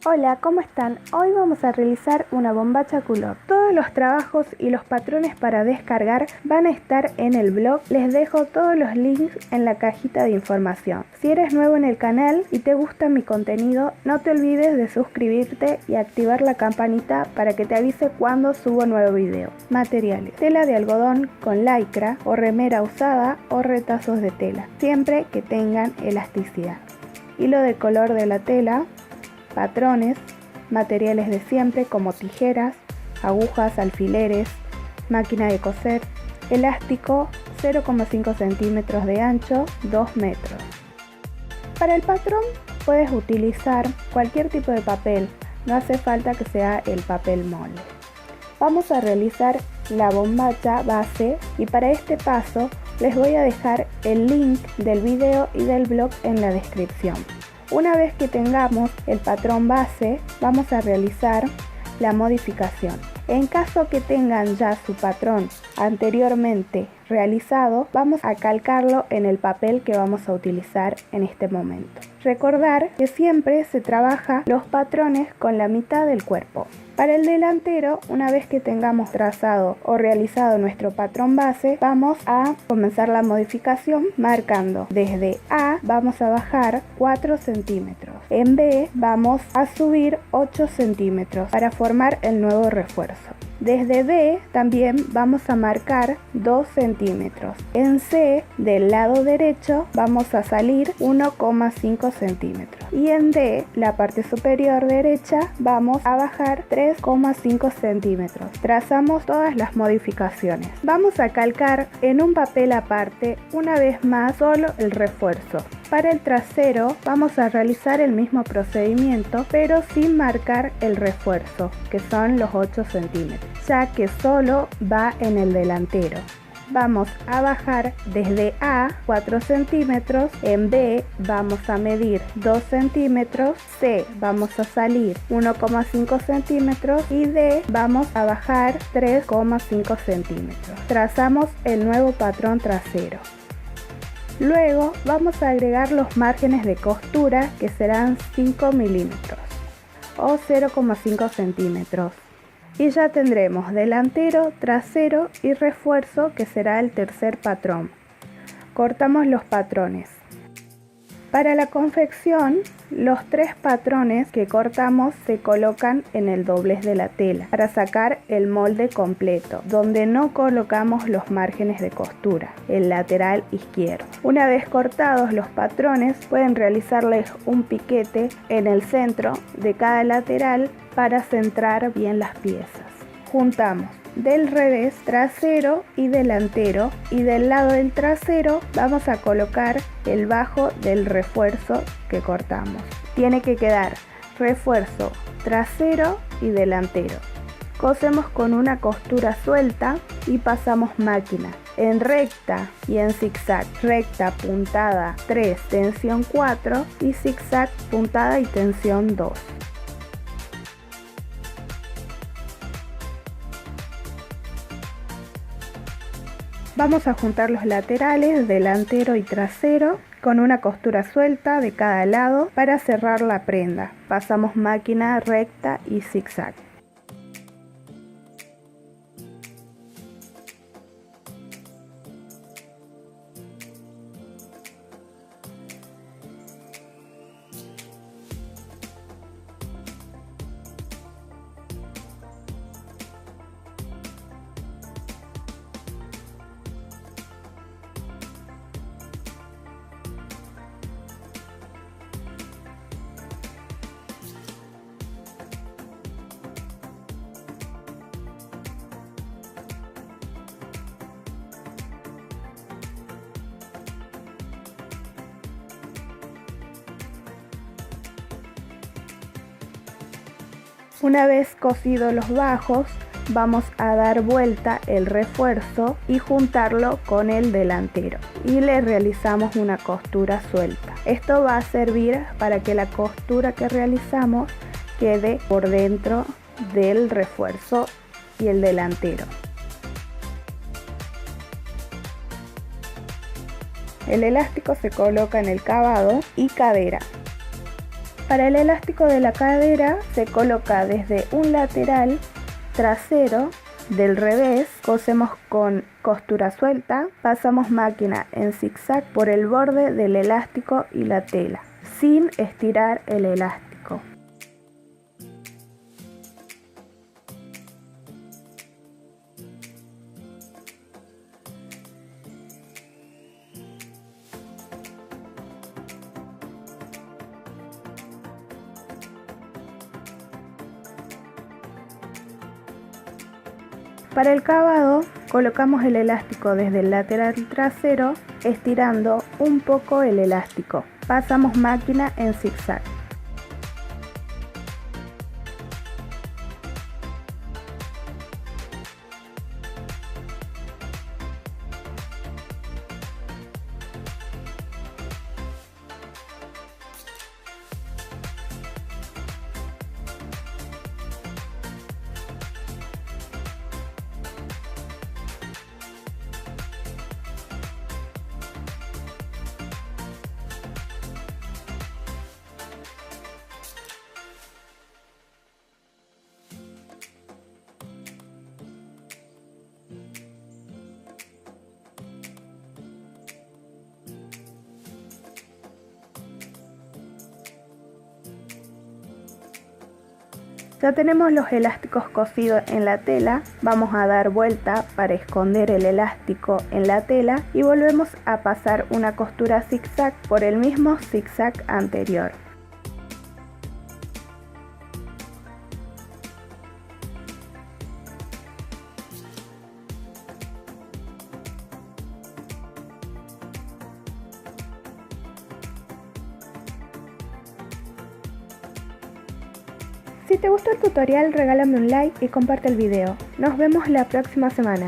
Hola, ¿cómo están? Hoy vamos a realizar una bombacha culot. Todos los trabajos y los patrones para descargar van a estar en el blog. Les dejo todos los links en la cajita de información. Si eres nuevo en el canal y te gusta mi contenido, no te olvides de suscribirte y activar la campanita para que te avise cuando subo nuevo video. Materiales: tela de algodón con lycra o remera usada o retazos de tela, siempre que tengan elasticidad. Hilo de color de la tela, patrones, materiales de siempre como tijeras, agujas, alfileres, máquina de coser, elástico 0,5 centímetros de ancho, 2 metros. Para el patrón puedes utilizar cualquier tipo de papel, no hace falta que sea el papel molde. Vamos a realizar la bombacha base y para este paso les voy a dejar el link del video y del blog en la descripción. Una vez que tengamos el patrón base, vamos a realizar la modificación. En caso que tengan ya su patrón anteriormente realizado, vamos a calcarlo en el papel que vamos a utilizar en este momento. Recordar que siempre se trabaja los patrones con la mitad del cuerpo. Para el delantero, una vez que tengamos trazado o realizado nuestro patrón base, vamos a comenzar la modificación marcando desde A vamos a bajar 4 centímetros, en B vamos a subir 8 centímetros para formar el nuevo refuerzo. Desde B también vamos a marcar 2 centímetros. En C, del lado derecho, vamos a salir 1,5 centímetros. Y en D, la parte superior derecha, vamos a bajar 3,5 centímetros. Trazamos todas las modificaciones. Vamos a calcar en un papel aparte una vez más solo el refuerzo. Para el trasero vamos a realizar el mismo procedimiento, pero sin marcar el refuerzo, que son los 8 centímetros, ya que solo va en el delantero. Vamos a bajar desde A 4 centímetros, en B vamos a medir 2 centímetros, C vamos a salir 1,5 centímetros y D vamos a bajar 3,5 centímetros. Trazamos el nuevo patrón trasero. Luego vamos a agregar los márgenes de costura, que serán 5 milímetros o 0,5 centímetros. Y ya tendremos delantero, trasero y refuerzo, que será el tercer patrón. Cortamos los patrones. Para la confección, los 3 patrones que cortamos se colocan en el doblez de la tela para sacar el molde completo, donde no colocamos los márgenes de costura, el lateral izquierdo. Una vez cortados los patrones, pueden realizarles un piquete en el centro de cada lateral para centrar bien las piezas. Juntamos del revés trasero y delantero, y del lado del trasero vamos a colocar el bajo del refuerzo que cortamos. Tiene que quedar refuerzo trasero y delantero. Cosemos con una costura suelta y pasamos máquina en recta y en zigzag. Recta, puntada 3, tensión 4 y zigzag, puntada y tensión 2. Vamos a juntar los laterales, delantero y trasero, con una costura suelta de cada lado para cerrar la prenda. Pasamos máquina, recta y zigzag. Una vez cosidos los bajos, vamos a dar vuelta el refuerzo y juntarlo con el delantero y le realizamos una costura suelta. Esto va a servir para que la costura que realizamos quede por dentro del refuerzo y el delantero. El elástico se coloca en el cavado y cadera. Para el elástico de la cadera se coloca desde un lateral trasero del revés, cosemos con costura suelta, pasamos máquina en zigzag por el borde del elástico y la tela, sin estirar el elástico. Para el cavado, colocamos el elástico desde el lateral trasero, estirando un poco el elástico. Pasamos máquina en zigzag. Ya tenemos los elásticos cosidos en la tela, vamos a dar vuelta para esconder el elástico en la tela y volvemos a pasar una costura zigzag por el mismo zigzag anterior. Si te gustó el tutorial, regálame un like y comparte el video. Nos vemos la próxima semana.